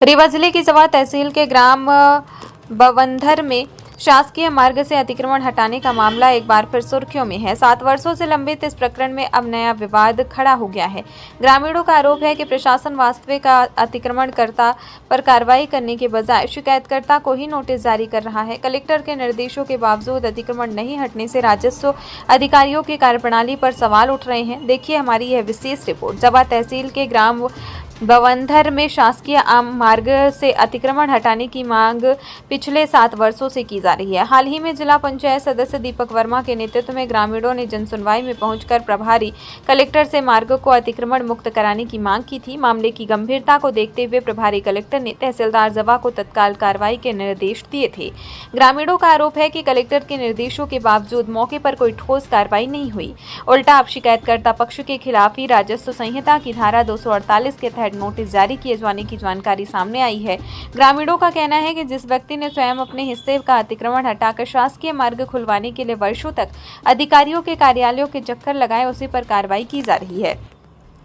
रीवा जिले की जवा तहसील के ग्राम बवंधर में शासकीय मार्ग से अतिक्रमण हटाने का मामला एक बार फिर सुर्खियों में है। 7 वर्षों से लंबित इस प्रकरण में अब नया विवाद खड़ा हो गया है। ग्रामीणों का आरोप है कि प्रशासन वास्तविक अतिक्रमणकर्ता पर कार्रवाई करने के बजाय शिकायतकर्ता को ही नोटिस जारी कर रहा है। कलेक्टर के निर्देशों के बावजूद अतिक्रमण नहीं हटने से राजस्व अधिकारियों की कार्यप्रणाली पर सवाल उठ रहे हैं। देखिए हमारी यह विशेष रिपोर्ट। जवा तहसील के ग्राम बवंधर में शासकीय आम मार्ग से अतिक्रमण हटाने की मांग पिछले 7 वर्षों से की जा रही है। हाल ही में जिला पंचायत सदस्य दीपक वर्मा के नेतृत्व में ग्रामीणों ने जनसुनवाई में पहुंचकर प्रभारी कलेक्टर से मार्ग को अतिक्रमण मुक्त कराने की मांग की थी। मामले की गंभीरता को देखते हुए प्रभारी कलेक्टर ने तहसीलदार जवा को तत्काल कार्रवाई के निर्देश दिए थे। ग्रामीणों का आरोप है कि कलेक्टर के निर्देशों के बावजूद मौके पर कोई ठोस कार्रवाई नहीं हुई। उल्टा अब शिकायतकर्ता पक्ष के खिलाफ ही राजस्व संहिता की धारा 248 के तहत नोटिस जारी किए जाने की जानकारी सामने आई है। ग्रामीणों का कहना है कि जिस व्यक्ति ने स्वयं अपने हिस्से का अतिक्रमण हटाकर शासकीय मार्ग खुलवाने के लिए वर्षों तक अधिकारियों के कार्यालयों के चक्कर लगाए, उसी पर कार्रवाई की जा रही है।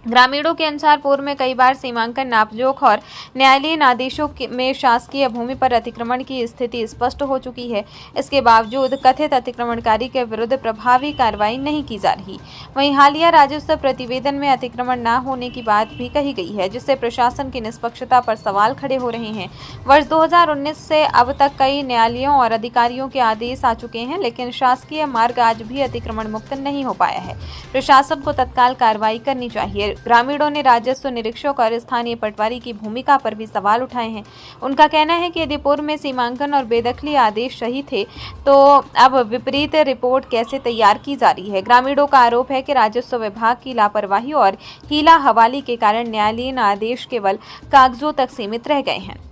ग्रामीणों के अनुसार पूर्व में कई बार सीमांकन, नापजोख और न्यायालयीन आदेशों में शासकीय भूमि पर अतिक्रमण की स्थिति स्पष्ट हो चुकी है। इसके बावजूद कथित अतिक्रमणकारी के विरुद्ध प्रभावी कार्रवाई नहीं की जा रही। वहीं हालिया राजस्व प्रतिवेदन में अतिक्रमण न होने की बात भी कही गई है, जिससे प्रशासन की निष्पक्षता पर सवाल खड़े हो रहे हैं। वर्ष 2019 से अब तक कई न्यायालयों और अधिकारियों के आदेश आ चुके हैं, लेकिन शासकीय मार्ग आज भी अतिक्रमण मुक्त नहीं हो पाया है। प्रशासन को तत्काल कार्रवाई करनी चाहिए। ग्रामीणों ने राजस्व निरीक्षक और स्थानीय पटवारी की भूमिका पर भी सवाल उठाए हैं। उनका कहना है कि यदि पूर्व में सीमांकन और बेदखली आदेश सही थे, तो अब विपरीत रिपोर्ट कैसे तैयार की जा रही है। ग्रामीणों का आरोप है कि राजस्व विभाग की लापरवाही और हीला हवाली के कारण न्यायालयीन आदेश केवल कागजों तक सीमित रह गए हैं।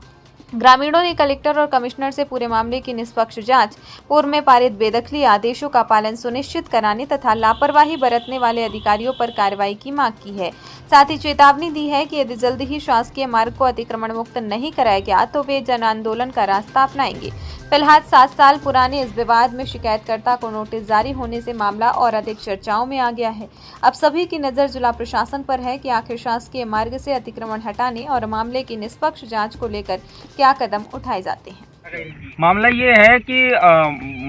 ग्रामीणों ने कलेक्टर और कमिश्नर से पूरे मामले की निष्पक्ष जांच, पूर्व में पारित बेदखली आदेशों का पालन सुनिश्चित कराने तथा लापरवाही बरतने वाले अधिकारियों पर कार्रवाई की मांग की है। साथ ही चेतावनी दी है कि यदि जल्द ही शासकीय मार्ग को अतिक्रमण मुक्त नहीं कराया गया तो वे जन आंदोलन का रास्ता अपनाएंगे। फिलहाल 7 साल पुराने इस विवाद में शिकायतकर्ता को नोटिस जारी होने से मामला और अधिक चर्चाओं में आ गया है। अब सभी की नजर जिला प्रशासन पर है कि आखिर शासकीय मार्ग से अतिक्रमण हटाने और मामले की निष्पक्ष जांच को लेकर क्या कदम उठाए जाते हैं। मामला ये है कि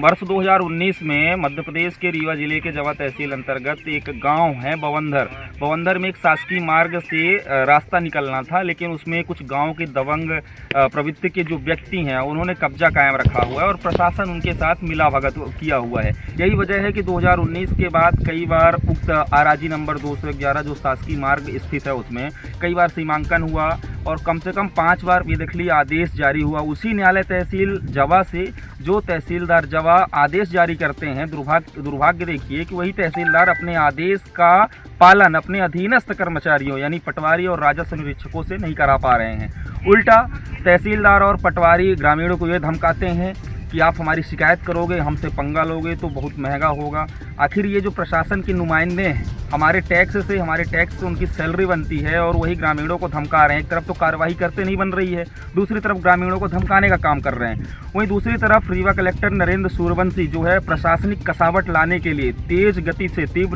वर्ष 2019 में मध्य प्रदेश के रीवा जिले के जवा तहसील अंतर्गत एक गांव है बवंधर में एक शासकीय मार्ग से रास्ता निकलना था, लेकिन उसमें कुछ गांव के दबंग प्रवृत्ति के जो व्यक्ति हैं उन्होंने कब्जा कायम रखा हुआ है और प्रशासन उनके साथ मिलाभगत किया हुआ है। यही वजह है कि 2019 के बाद कई बार उक्त आरआजी नंबर 211 जो शासकीय मार्ग स्थित है उसमें कई बार सीमांकन हुआ और कम से कम 5 बार बेदखली आदेश जारी हुआ। उसी न्यायालय तहसील जवा से जो तहसीलदार जवा आदेश जारी करते हैं, दुर्भाग्य देखिए कि वही तहसीलदार अपने आदेश का पालन अपने अधीनस्थ कर्मचारियों यानी पटवारी और राजस्व निरीक्षकों से नहीं करा पा रहे हैं। उल्टा तहसीलदार और पटवारी ग्रामीणों को ये धमकाते हैं कि आप हमारी शिकायत करोगे, हमसे पंगा लोगे तो बहुत महंगा होगा। आखिर ये जो प्रशासन के नुमाइंदे हैं, हमारे टैक्स से उनकी सैलरी बनती है और वही ग्रामीणों को धमका रहे हैं। एक तरफ तो कार्रवाई करते नहीं बन रही है, दूसरी तरफ ग्रामीणों को धमकाने का काम कर रहे हैं। वहीं दूसरी तरफ रीवा कलेक्टर नरेंद्र सूर्यवंशी जो है प्रशासनिक कसावट लाने के लिए तीव्र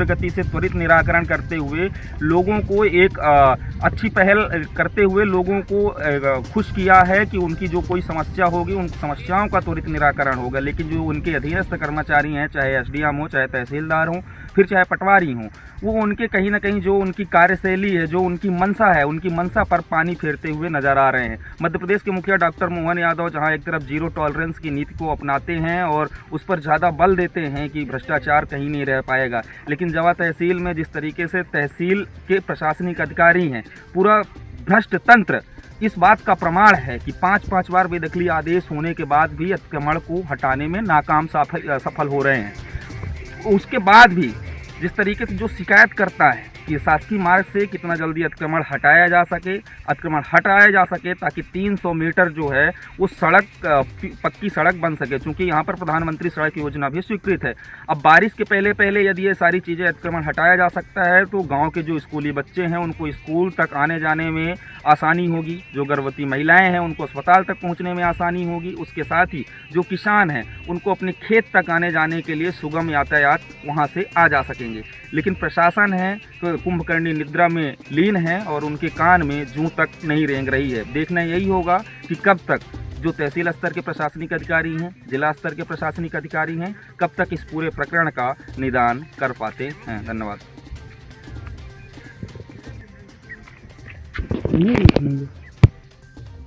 गति से त्वरित निराकरण करते हुए लोगों को एक अच्छी पहल करते हुए लोगों को खुश किया है कि उनकी जो कोई समस्या होगी उन समस्याओं का त्वरित निराकरण होगा। लेकिन जो उनके अधीनस्थ कर्मचारी हैं, चाहे एसडीएम हो, चाहे तहसीलदार हो, फिर चाहे पटवारी हों, वो उनके कहीं ना कहीं जो उनकी कार्यशैली है, जो उनकी मंशा है, उनकी मंशा पर पानी फेरते हुए नजर आ रहे हैं। मध्य प्रदेश के मुखिया डॉक्टर मोहन यादव जहां एक तरफ जीरो टॉलरेंस की नीति को अपनाते हैं और उस पर ज़्यादा बल देते हैं कि भ्रष्टाचार कहीं नहीं रह पाएगा, लेकिन जवा तहसील में जिस तरीके से तहसील के प्रशासनिक अधिकारी हैं, पूरा भ्रष्ट तंत्र इस बात का प्रमाण है कि 5 बार बेदखली आदेश होने के बाद भी अतिक्रमण को हटाने में नाकाम सफल हो रहे हैं। उसके बाद भी जिस तरीके से जो शिकायत करता है कि शासकीय मार्ग से कितना जल्दी अतिक्रमण हटाया जा सके ताकि 300 मीटर जो है वो सड़क पक्की सड़क बन सके, क्योंकि यहाँ पर प्रधानमंत्री सड़क योजना भी स्वीकृत है। अब बारिश के पहले यदि ये सारी चीज़ें अतिक्रमण हटाया जा सकता है तो गांव के जो स्कूली बच्चे हैं उनको स्कूल तक आने जाने में आसानी होगी, जो गर्भवती महिलाएं हैं उनको अस्पताल तक पहुँचने में आसानी होगी, उसके साथ ही जो किसान हैं उनको अपने खेत तक आने जाने के लिए सुगम यातायात वहाँ से आ जा सकेंगे। लेकिन प्रशासन है तो कुंभकर्णी निद्रा में लीन हैं और उनके कान में जूं तक नहीं रेंग रही है। देखना यही होगा कि कब तक जो तहसील स्तर के प्रशासनिक अधिकारी हैं, जिला स्तर के प्रशासनिक अधिकारी हैं, कब तक इस पूरे प्रकरण का निदान कर पाते हैं। धन्यवाद।